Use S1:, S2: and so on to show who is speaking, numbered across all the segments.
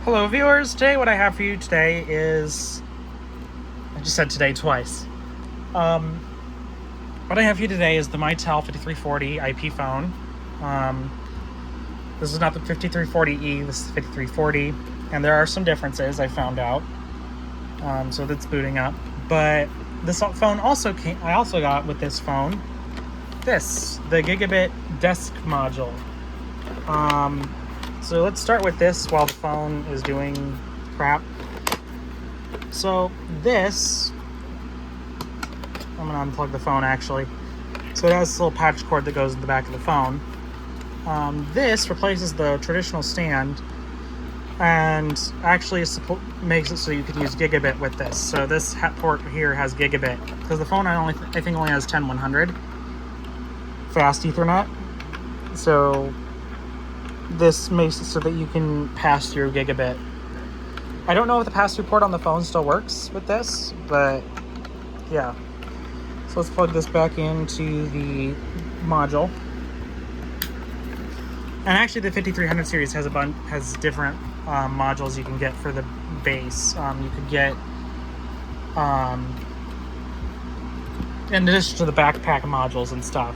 S1: Hello viewers, today what I have for you today is, I just said today twice. What I have for you today is the Mitel 5340 IP phone. This is not the 5340E, this is 5340, and there are some differences I found out. So that's booting up. But this phone I also got with this phone, the Gigabit desk module. So let's start with this while the phone is doing crap. So this, I'm going to unplug the phone actually. So it has this little patch cord that goes in the back of the phone. This replaces the traditional stand and actually makes it so you can use gigabit with this. So this port here has gigabit because the phone I think only has 10100 fast Ethernet. So this makes it so that you can pass through gigabit. I don't know if the pass-through port on the phone still works with this, but yeah. So let's plug this back into the module. And actually the 5300 series has different modules you can get for the base. You could get, in addition to the backpack modules and stuff.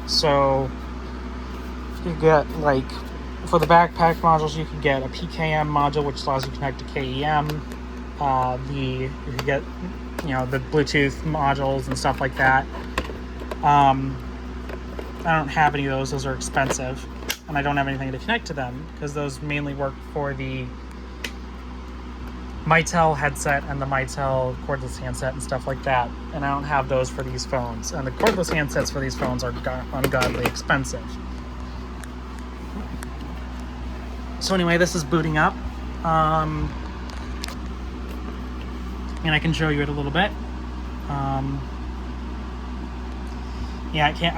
S1: So you get, like, for the backpack modules, you can get a PKM module, which allows you to connect to KEM. You can get, the Bluetooth modules and stuff like that. I don't have any of those. Those are expensive, and I don't have anything to connect to them because those mainly work for the Mitel headset and the Mitel cordless handset and stuff like that, and I don't have those for these phones. And the cordless handsets for these phones are ungodly expensive. So anyway, this is booting up, and I can show you it a little bit. I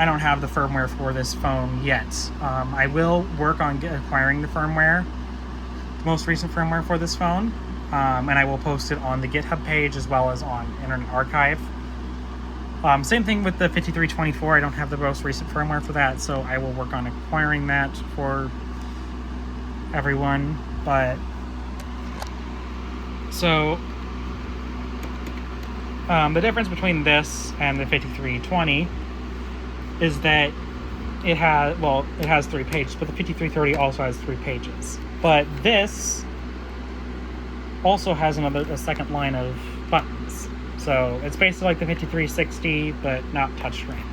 S1: don't have the firmware for this phone yet. I will work on acquiring the firmware, the most recent firmware for this phone. And I will post it on the GitHub page as well as on Internet Archive. Same thing with the 5324. I don't have the most recent firmware for that, so I will work on acquiring that for everyone. But so the difference between this and the 5320 is that it has 3 pages, but the 5330 also has 3 pages. But this also has a second line of buttons. So it's basically like the 5360, but not touchscreen.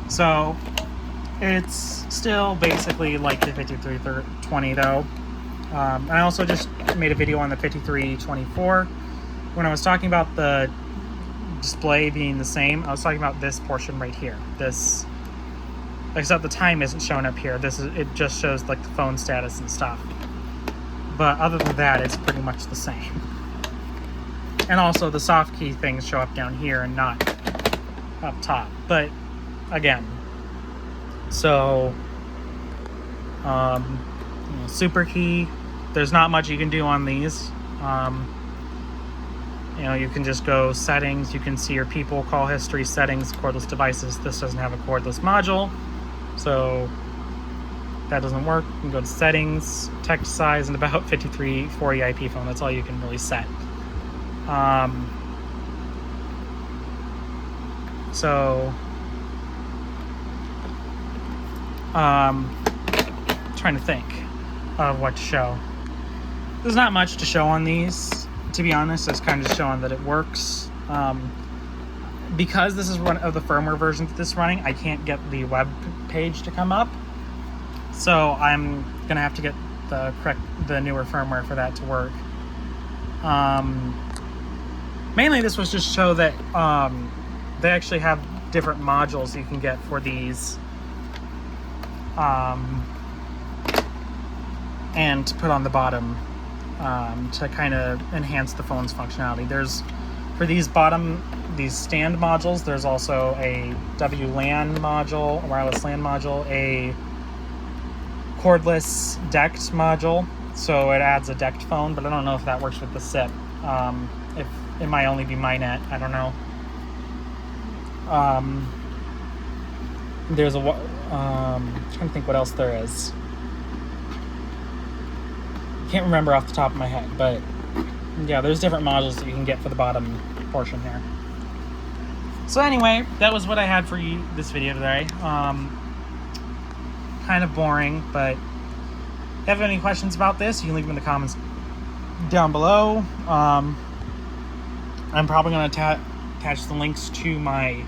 S1: So it's still basically like the 5320 though. And I also just made a video on the 5324. When I was talking about the display being the same, I was talking about this portion right here. This, except the time isn't shown up here. It just shows like the phone status and stuff. But other than that, it's pretty much the same. And also the soft key things show up down here and not up top. But again, so super key, there's not much you can do on these. You can just go settings, you can see your people, call history, settings, cordless devices. This doesn't have a cordless module, so that doesn't work. You can go to settings, text size, and about 5340 IP phone. That's all you can really set. Trying to think of what to show. There's not much to show on these, to be honest. It's kind of just showing that it works. Because this is one of the firmware versions that this is running, I can't get the web page to come up. So I'm gonna have to get the newer firmware for that to work. Mainly this was just to show that they actually have different modules you can get for these, and to put on the bottom to kind of enhance the phone's functionality. For these stand modules, there's also a WLAN module, a wireless LAN module, a cordless DECT module, so it adds a DECT phone, but I don't know if that works with the SIP. If it might only be MyNet, I don't know. There's Trying to think what else there is. Can't remember off the top of my head, but yeah, there's different modules that you can get for the bottom portion here. So anyway, that was what I had for you this video today. Kind of boring, but if you have any questions about this, you can leave them in the comments down below. I'm probably going to attach the links to my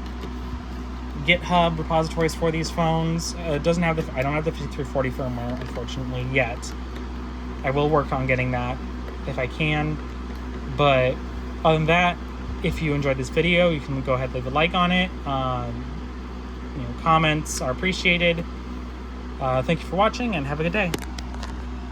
S1: GitHub repositories for these phones. It doesn't have I don't have the 5340 firmware, unfortunately, yet. I will work on getting that if I can. But other than that, if you enjoyed this video, you can go ahead and leave a like on it. Comments are appreciated. Thank you for watching, and have a good day.